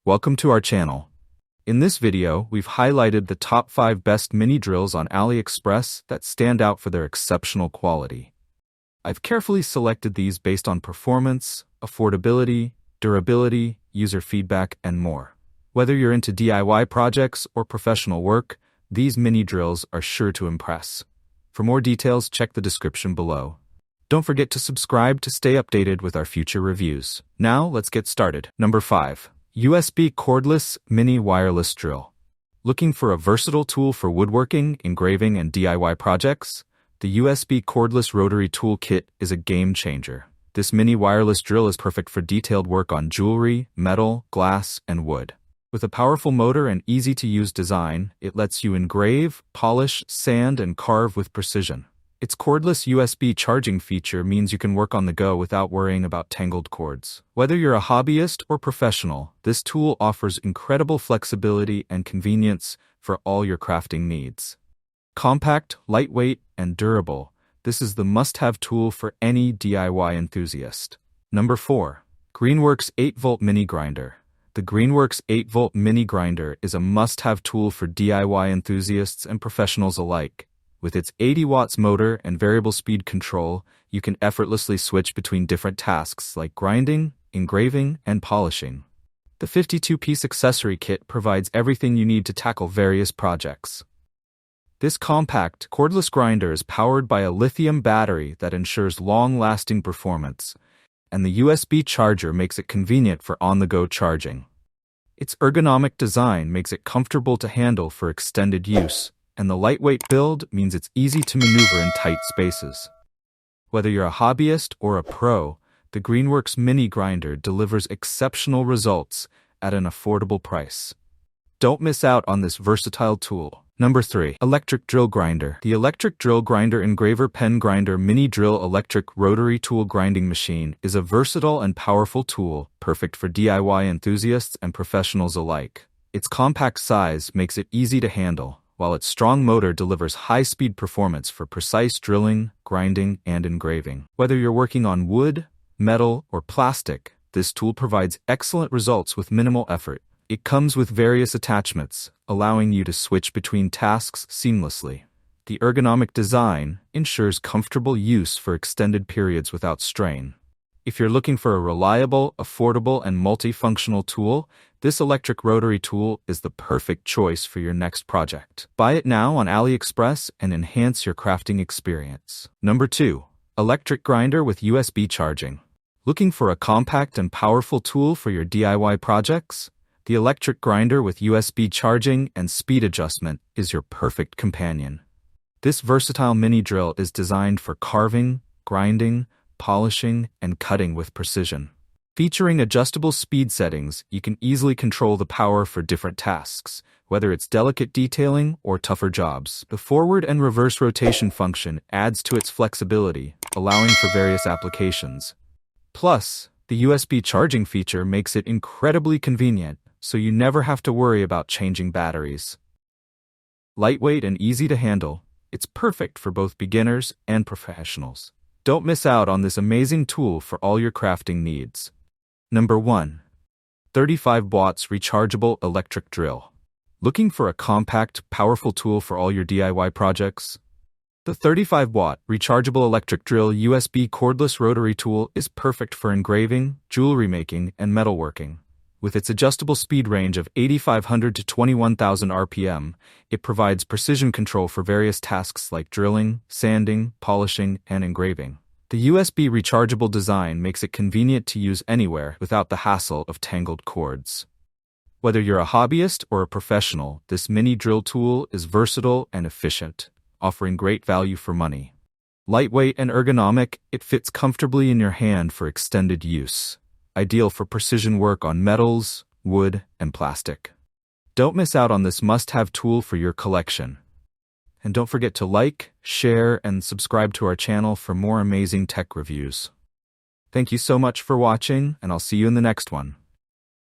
welcome to our channel. In this video, we've highlighted the top 5 best mini drills on AliExpress that stand out for their exceptional quality. I've carefully selected these based on performance, affordability, durability, user feedback, and more. Whether you're into DIY projects or professional work, these mini drills are sure to impress. For more details, check the description below. Don't forget to subscribe to stay updated with our future reviews. Now, let's get started. Number 5. USB Cordless Mini Wireless Drill. Looking for a versatile tool for woodworking, engraving, and DIY projects? The USB Cordless Rotary Tool Kit is a game changer. This mini wireless drill is perfect for detailed work on jewelry, metal, glass, and wood. With a powerful motor and easy-to-use design, it lets you engrave, polish, sand, and carve with precision. Its cordless USB charging feature means you can work on the go without worrying about tangled cords. Whether you're a hobbyist or professional, this tool offers incredible flexibility and convenience for all your crafting needs. Compact, lightweight, and durable, this is the must-have tool for any DIY enthusiast. Number 4. Greenworks 8-Volt Mini Grinder. The Greenworks 8-Volt Mini Grinder is a must-have tool for DIY enthusiasts and professionals alike. With its 80 watts motor and variable speed control, you can effortlessly switch between different tasks like grinding, engraving, and polishing. The 52-piece accessory kit provides everything you need to tackle various projects. This compact, cordless grinder is powered by a lithium battery that ensures long-lasting performance, and the USB charger makes it convenient for on-the-go charging. Its ergonomic design makes it comfortable to handle for extended use, and the lightweight build means it's easy to maneuver in tight spaces. Whether you're a hobbyist or a pro, the Greenworks Mini Grinder delivers exceptional results at an affordable price. Don't miss out on this versatile tool. Number 3. Electric Drill Grinder. The Electric Drill Grinder Engraver Pen Grinder Mini Drill Electric Rotary Tool Grinding Machine is a versatile and powerful tool, perfect for DIY enthusiasts and professionals alike. Its compact size makes it easy to handle, while its strong motor delivers high-speed performance for precise drilling, grinding, and engraving. Whether you're working on wood, metal, or plastic, this tool provides excellent results with minimal effort. It comes with various attachments, allowing you to switch between tasks seamlessly. The ergonomic design ensures comfortable use for extended periods without strain. If you're looking for a reliable, affordable, and multifunctional tool, this electric rotary tool is the perfect choice for your next project. Buy it now on AliExpress and enhance your crafting experience. Number 2. Electric Grinder with USB Charging. Looking for a compact and powerful tool for your DIY projects? The electric grinder with USB charging and speed adjustment is your perfect companion. This versatile mini drill is designed for carving, grinding, polishing, and cutting with precision. Featuring adjustable speed settings, you can easily control the power for different tasks, whether it's delicate detailing or tougher jobs. The forward and reverse rotation function adds to its flexibility, allowing for various applications. Plus, the USB charging feature makes it incredibly convenient, so you never have to worry about changing batteries. Lightweight and easy to handle, it's perfect for both beginners and professionals. Don't miss out on this amazing tool for all your crafting needs. Number 1. 35 watts Rechargeable Electric Drill. Looking for a compact, powerful tool for all your DIY projects? The 35-watt rechargeable electric drill USB cordless rotary tool is perfect for engraving, jewelry making, and metalworking. With its adjustable speed range of 8,500 to 21,000 RPM, it provides precision control for various tasks like drilling, sanding, polishing, and engraving. The USB rechargeable design makes it convenient to use anywhere without the hassle of tangled cords. Whether you're a hobbyist or a professional, this mini drill tool is versatile and efficient, offering great value for money. Lightweight and ergonomic, it fits comfortably in your hand for extended use. Ideal for precision work on metals, wood, and plastic. Don't miss out on this must-have tool for your collection. And don't forget to like, share, and subscribe to our channel for more amazing tech reviews. Thank you so much for watching, and I'll see you in the next one.